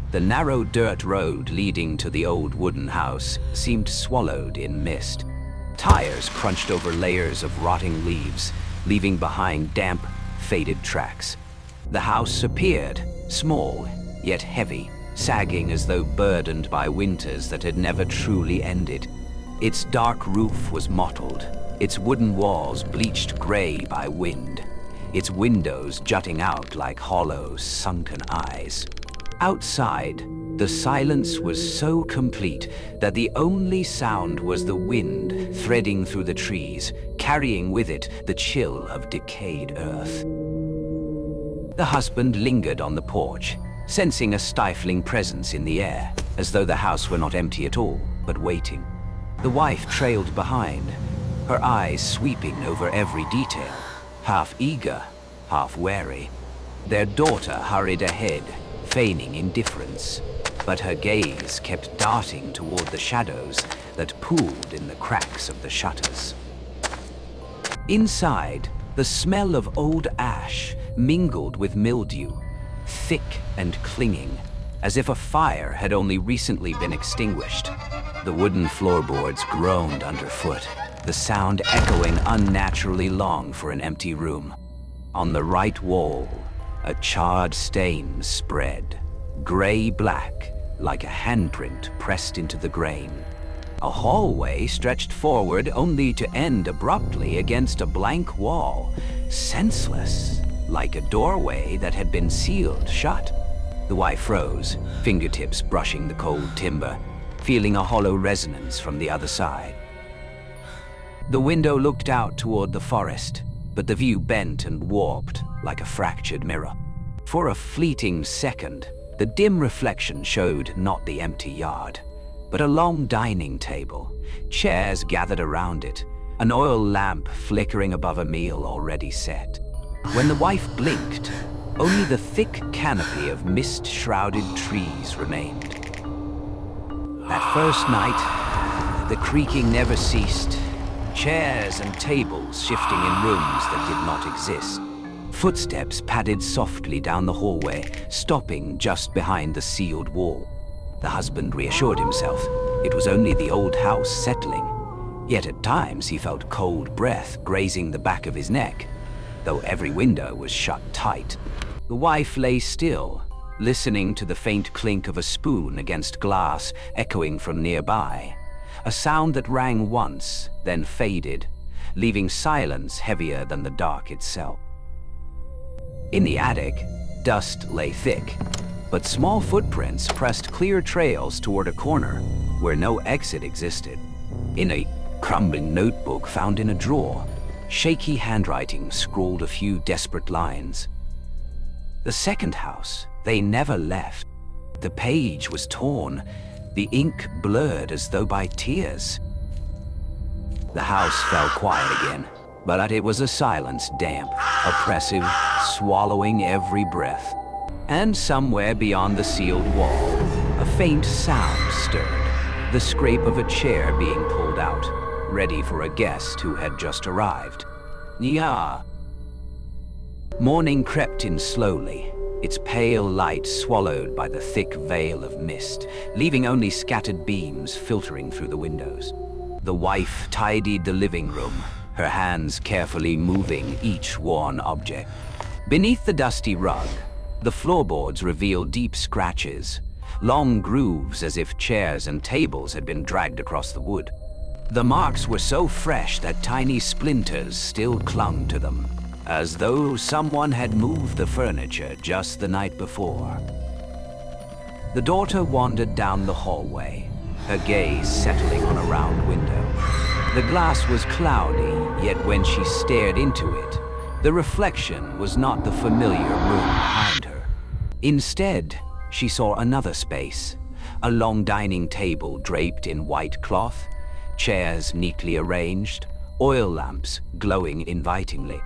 The narrow dirt road leading to the old wooden house seemed swallowed in mist. Tires crunched over layers of rotting leaves, leaving behind damp, faded tracks. The house appeared, small, yet heavy, sagging as though burdened by winters that had never truly ended. Its dark roof was mottled, its wooden walls bleached gray by wind, its windows jutting out like hollow, sunken eyes. Outside, the silence was so complete that the only sound was the wind threading through the trees, carrying with it the chill of decayed earth. The husband lingered on the porch, sensing a stifling presence in the air, as though the house were not empty at all, but waiting. The wife trailed behind, her eyes sweeping over every detail, half eager, half wary. Their daughter hurried ahead, feigning indifference, but her gaze kept darting toward the shadows that pooled in the cracks of the shutters. Inside, the smell of old ash mingled with mildew, thick and clinging, as if a fire had only recently been extinguished. The wooden floorboards groaned underfoot, the sound echoing unnaturally long for an empty room. On the right wall, a charred stain spread, gray-black, like a handprint pressed into the grain. A hallway stretched forward only to end abruptly against a blank wall, senseless, like a doorway that had been sealed shut. The wife froze, fingertips brushing the cold timber, feeling a hollow resonance from the other side. The window looked out toward the forest, but the view bent and warped like a fractured mirror. For a fleeting second, the dim reflection showed not the empty yard, but a long dining table, chairs gathered around it, an oil lamp flickering above a meal already set. When the wife blinked, only the thick canopy of mist-shrouded trees remained. That first night, the creaking never ceased, chairs and tables shifting in rooms that did not exist. Footsteps padded softly down the hallway, stopping just behind the sealed wall. The husband reassured himself it was only the old house settling. Yet at times he felt cold breath grazing the back of his neck, though every window was shut tight. The wife lay still, listening to the faint clink of a spoon against glass echoing from nearby, a sound that rang once, then faded, leaving silence heavier than the dark itself. In the attic, dust lay thick, but small footprints pressed clear trails toward a corner where no exit existed. In a crumbling notebook found in a drawer, shaky handwriting scrawled a few desperate lines. The second house they never left. The page was torn, the ink blurred as though by tears. The house fell quiet again, but it was a silence damp, oppressive, swallowing every breath. And somewhere beyond the sealed wall, a faint sound stirred, the scrape of a chair being pulled out, ready for a guest who had just arrived. Yeah. Morning crept in slowly, its pale light swallowed by the thick veil of mist, leaving only scattered beams filtering through the windows. The wife tidied the living room, her hands carefully moving each worn object. Beneath the dusty rug, the floorboards revealed deep scratches, long grooves as if chairs and tables had been dragged across the wood. The marks were so fresh that tiny splinters still clung to them, as though someone had moved the furniture just the night before. The daughter wandered down the hallway, her gaze settling on a round window. The glass was cloudy, yet when she stared into it, the reflection was not the familiar room behind her. Instead, she saw another space, a long dining table draped in white cloth, chairs neatly arranged, oil lamps glowing invitingly.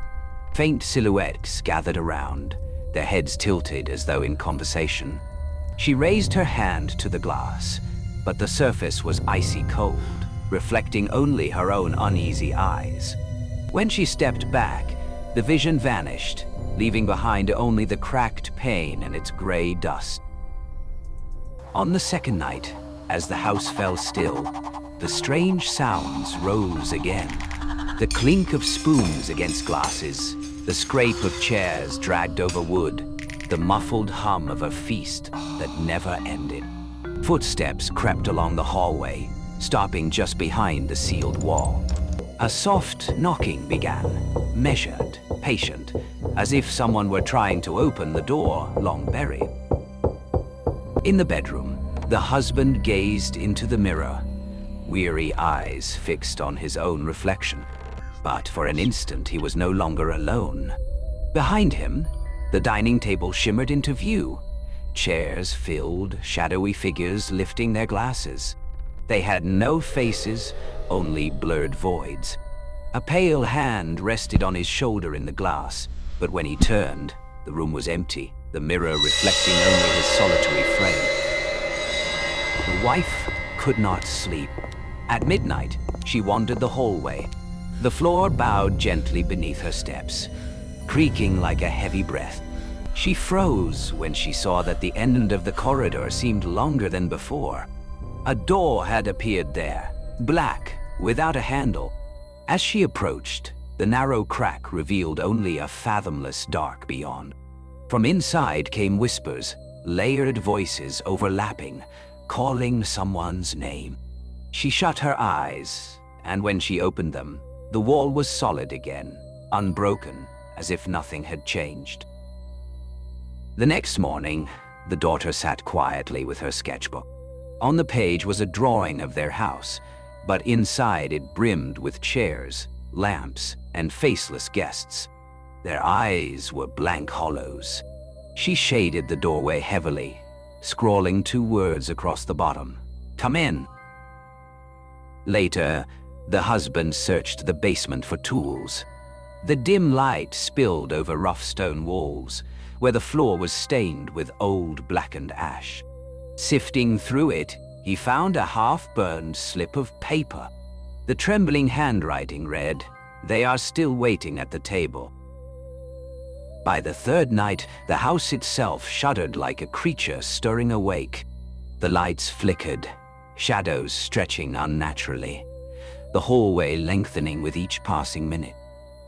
Faint silhouettes gathered around, their heads tilted as though in conversation. She raised her hand to the glass, but the surface was icy cold, reflecting only her own uneasy eyes. When she stepped back, the vision vanished, leaving behind only the cracked pane and its gray dust. On the second night, as the house fell still, the strange sounds rose again. The clink of spoons against glasses, the scrape of chairs dragged over wood, the muffled hum of a feast that never ended. Footsteps crept along the hallway, stopping just behind the sealed wall. A soft knocking began, measured, patient, as if someone were trying to open the door long buried. In the bedroom, the husband gazed into the mirror, weary eyes fixed on his own reflection. But for an instant, he was no longer alone. Behind him, the dining table shimmered into view. Chairs filled, shadowy figures lifting their glasses. They had no faces, only blurred voids. A pale hand rested on his shoulder in the glass, but when he turned, the room was empty, the mirror reflecting only his solitary frame. The wife could not sleep. At midnight, she wandered the hallway. The floor bowed gently beneath her steps, creaking like a heavy breath. She froze when she saw that the end of the corridor seemed longer than before. A door had appeared there, black, without a handle. As she approached, the narrow crack revealed only a fathomless dark beyond. From inside came whispers, layered voices overlapping, calling someone's name. She shut her eyes, and when she opened them, the wall was solid again, unbroken, as if nothing had changed. The next morning, the daughter sat quietly with her sketchbook. On the page was a drawing of their house, but inside it brimmed with chairs, lamps, and faceless guests. Their eyes were blank hollows. She shaded the doorway heavily, scrawling 2 words across the bottom: "Come in." Later, the husband searched the basement for tools. The dim light spilled over rough stone walls, where the floor was stained with old blackened ash. Sifting through it, he found a half-burned slip of paper. The trembling handwriting read, "They are still waiting at the table." By the third night, the house itself shuddered like a creature stirring awake. The lights flickered, shadows stretching unnaturally, the hallway lengthening with each passing minute.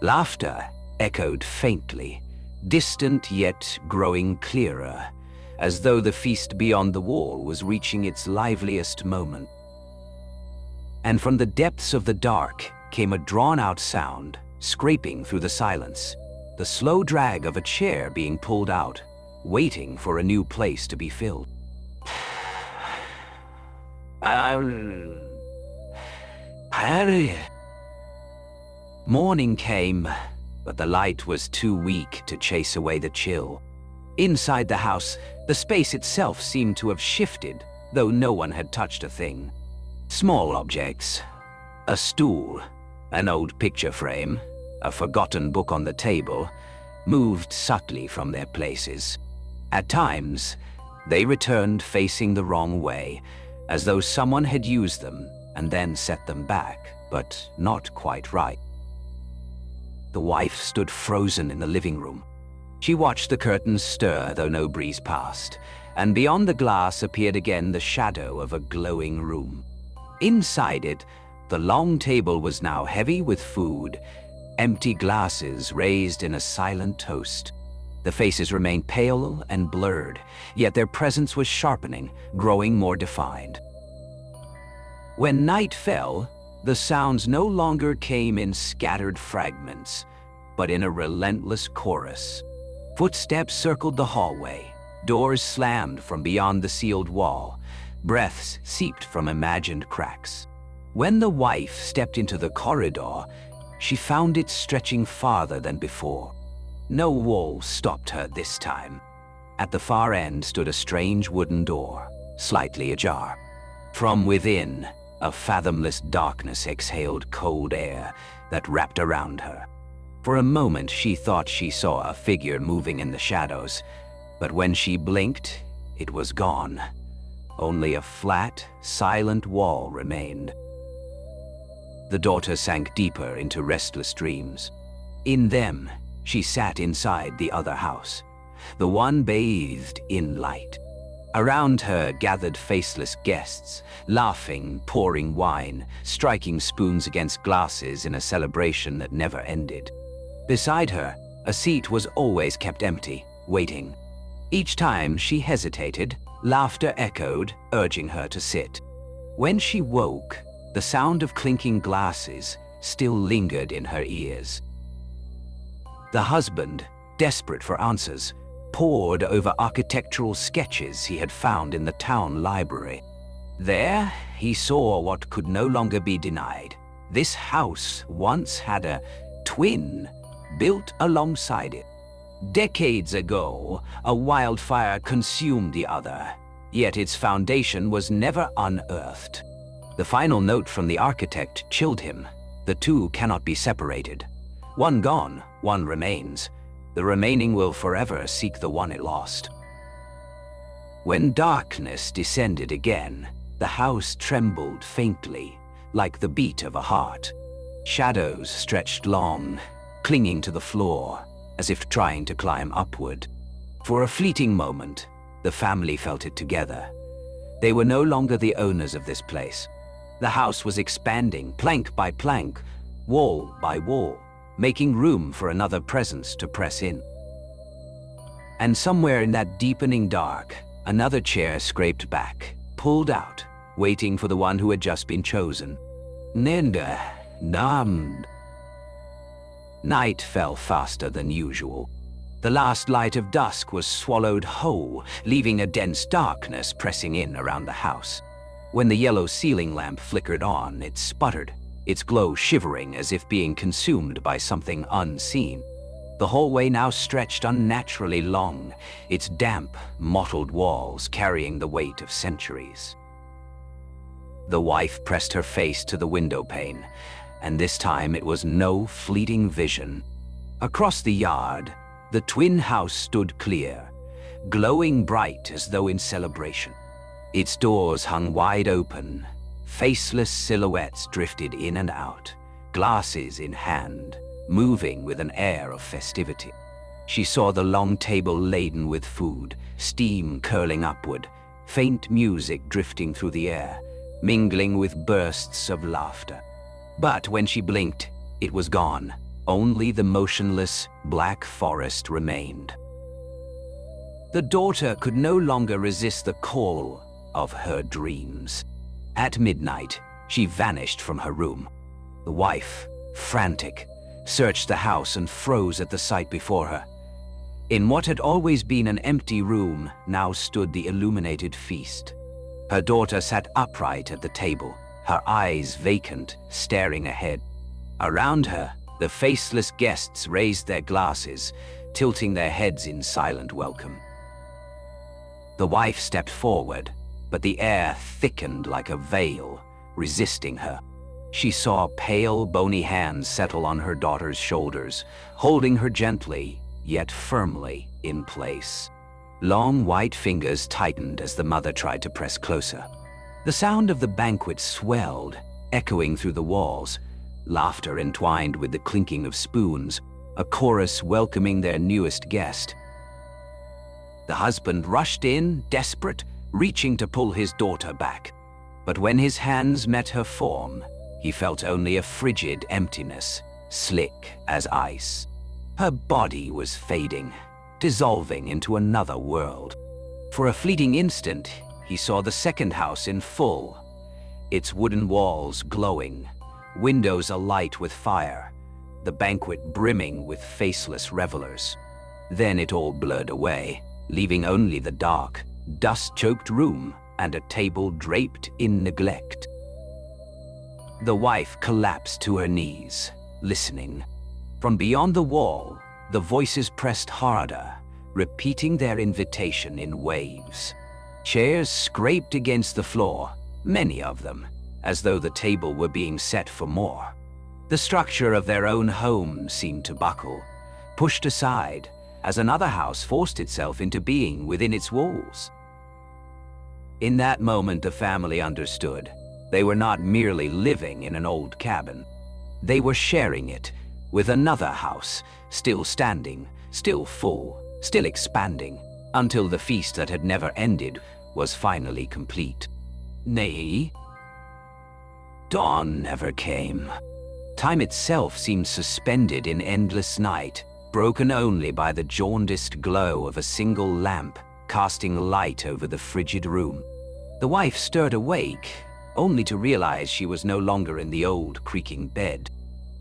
Laughter echoed faintly, distant yet growing clearer, as though the feast beyond the wall was reaching its liveliest moment. And from the depths of the dark came a drawn-out sound, scraping through the silence, the slow drag of a chair being pulled out, waiting for a new place to be filled. Harry. Morning came, but the light was too weak to chase away the chill. Inside the house, the space itself seemed to have shifted, though no one had touched a thing. Small objects, a stool, an old picture frame, a forgotten book on the table, moved subtly from their places. At times, they returned facing the wrong way, as though someone had used them and then set them back, but not quite right. The wife stood frozen in the living room. She watched the curtains stir, though no breeze passed, and beyond the glass appeared again the shadow of a glowing room. Inside it, the long table was now heavy with food, empty glasses raised in a silent toast. The faces remained pale and blurred, yet their presence was sharpening, growing more defined. When night fell, The sounds no longer came in scattered fragments, but in a relentless chorus. Footsteps circled the hallway, doors slammed from beyond the sealed wall, breaths seeped from imagined cracks. When the wife stepped into the corridor, she found it stretching farther than before. No wall stopped her this time. At the far end stood a strange wooden door, slightly ajar. From within, a fathomless darkness exhaled cold air that wrapped around her. For a moment, she thought she saw a figure moving in the shadows, but when she blinked, it was gone. Only a flat, silent wall remained. The daughter sank deeper into restless dreams. In them, she sat inside the other house, the one bathed in light. Around her gathered faceless guests, laughing, pouring wine, striking spoons against glasses in a celebration that never ended. Beside her, a seat was always kept empty, waiting. Each time she hesitated, laughter echoed, urging her to sit. When she woke, the sound of clinking glasses still lingered in her ears. The husband, desperate for answers, pored over architectural sketches he had found in the town library. There, he saw what could no longer be denied. This house once had a twin built alongside it. Decades ago, a wildfire consumed the other, yet its foundation was never unearthed. The final note from the architect chilled him. The two cannot be separated. One gone, one remains. The remaining will forever seek the one it lost. When darkness descended again, the house trembled faintly, like the beat of a heart. Shadows stretched long, clinging to the floor, as if trying to climb upward. For a fleeting moment, the family felt it together. They were no longer the owners of this place. The house was expanding, plank by plank, wall by wall, making room for another presence to press in. And somewhere in that deepening dark, another chair scraped back, pulled out, waiting for the one who had just been chosen. Nenda, Namd. Night fell faster than usual. The last light of dusk was swallowed whole, leaving a dense darkness pressing in around the house. When the yellow ceiling lamp flickered on, it sputtered, its glow shivering as if being consumed by something unseen. The hallway now stretched unnaturally long, its damp, mottled walls carrying the weight of centuries. The wife pressed her face to the window pane, and this time it was no fleeting vision. Across the yard, the twin house stood clear, glowing bright as though in celebration. Its doors hung wide open. Faceless silhouettes drifted in and out, glasses in hand, moving with an air of festivity. She saw the long table laden with food, steam curling upward, faint music drifting through the air, mingling with bursts of laughter. But when she blinked, it was gone. Only the motionless, black forest remained. The daughter could no longer resist the call of her dreams. At midnight, she vanished from her room. The wife, frantic, searched the house and froze at the sight before her. In what had always been an empty room, now stood the illuminated feast. Her daughter sat upright at the table, her eyes vacant, staring ahead. Around her, the faceless guests raised their glasses, tilting their heads in silent welcome. The wife stepped forward, but the air thickened like a veil, resisting her. She saw pale, bony hands settle on her daughter's shoulders, holding her gently, yet firmly, in place. Long, white fingers tightened as the mother tried to press closer. The sound of the banquet swelled, echoing through the walls, laughter entwined with the clinking of spoons, a chorus welcoming their newest guest. The husband rushed in, desperate, reaching to pull his daughter back. But when his hands met her form, he felt only a frigid emptiness, slick as ice. Her body was fading, dissolving into another world. For a fleeting instant, he saw the second house in full, its wooden walls glowing, windows alight with fire, the banquet brimming with faceless revelers. Then it all blurred away, leaving only the dark, dust-choked room and a table draped in neglect. The wife collapsed to her knees, listening. From beyond the wall, the voices pressed harder, repeating their invitation in waves. Chairs scraped against the floor, many of them, as though the table were being set for more. The structure of their own home seemed to buckle, pushed aside, as another house forced itself into being within its walls. In that moment, the family understood. They were not merely living in an old cabin. They were sharing it with another house, still standing, still full, still expanding, until the feast that had never ended was finally complete. Nay, dawn never came. Time itself seemed suspended in endless night, broken only by the jaundiced glow of a single lamp casting light over the frigid room. The wife stirred awake, only to realize she was no longer in the old creaking bed.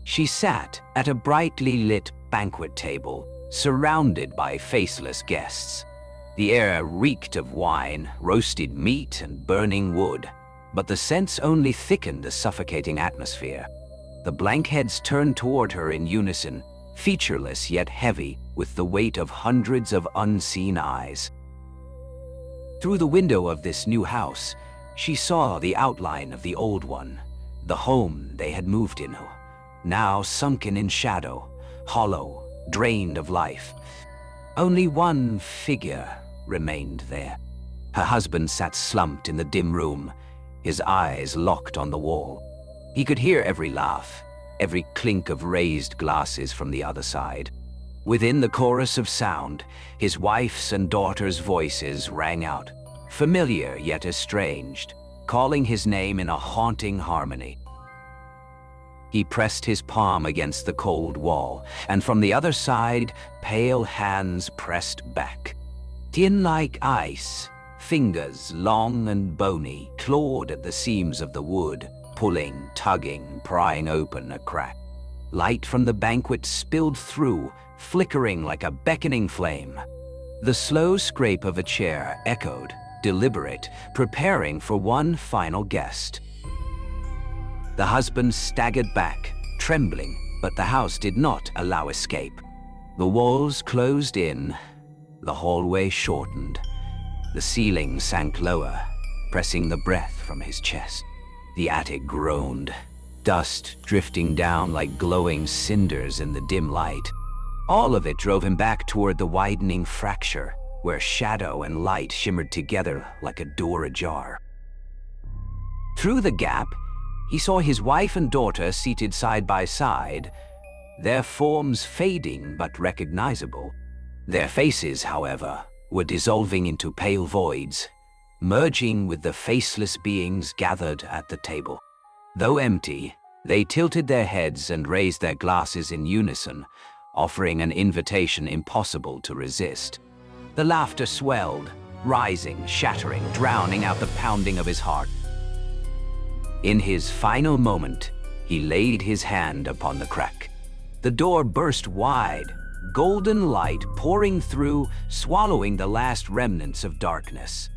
She sat at a brightly lit banquet table, surrounded by faceless guests. The air reeked of wine, roasted meat, and burning wood, but the scents only thickened the suffocating atmosphere. The blank heads turned toward her in unison, featureless yet heavy with the weight of hundreds of unseen eyes. Through the window of this new house, she saw the outline of the old one, the home they had moved into, now sunken in shadow, hollow, drained of life. Only one figure remained there. Her husband sat slumped in the dim room, his eyes locked on the wall. He could hear every laugh, every clink of raised glasses from the other side. Within the chorus of sound, his wife's and daughter's voices rang out, familiar yet estranged, calling his name in a haunting harmony. He pressed his palm against the cold wall, and from the other side, pale hands pressed back. Tin like ice, fingers long and bony clawed at the seams of the wood, pulling, tugging, prying open a crack. Light from the banquet spilled through, flickering like a beckoning flame. The slow scrape of a chair echoed, deliberate, preparing for one final guest. The husband staggered back, trembling, but the house did not allow escape. The walls closed in, the hallway shortened. The ceiling sank lower, pressing the breath from his chest. The attic groaned, dust drifting down like glowing cinders in the dim light. All of it drove him back toward the widening fracture, where shadow and light shimmered together like a door ajar. Through the gap, he saw his wife and daughter seated side by side, their forms fading but recognizable. Their faces, however, were dissolving into pale voids, merging with the faceless beings gathered at the table. Though empty, they tilted their heads and raised their glasses in unison, offering an invitation impossible to resist. The laughter swelled, rising, shattering, drowning out the pounding of his heart. In his final moment, he laid his hand upon the crack. The door burst wide, golden light pouring through, swallowing the last remnants of darkness.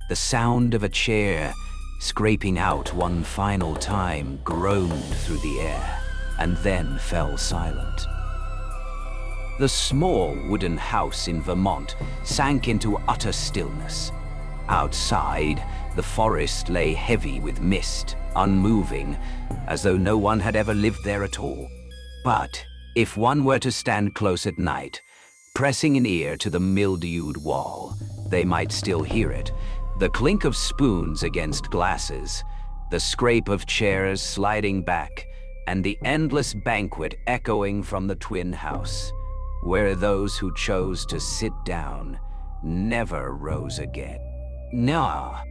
The sound of a chair scraping out one final time groaned through the air, and then fell silent. The small wooden house in Vermont sank into utter stillness. Outside, the forest lay heavy with mist, unmoving, as though no one had ever lived there at all. But if one were to stand close at night, pressing an ear to the mildewed wall, they might still hear it. The clink of spoons against glasses, the scrape of chairs sliding back, and the endless banquet echoing from the twin house, where those who chose to sit down never rose again. Nah.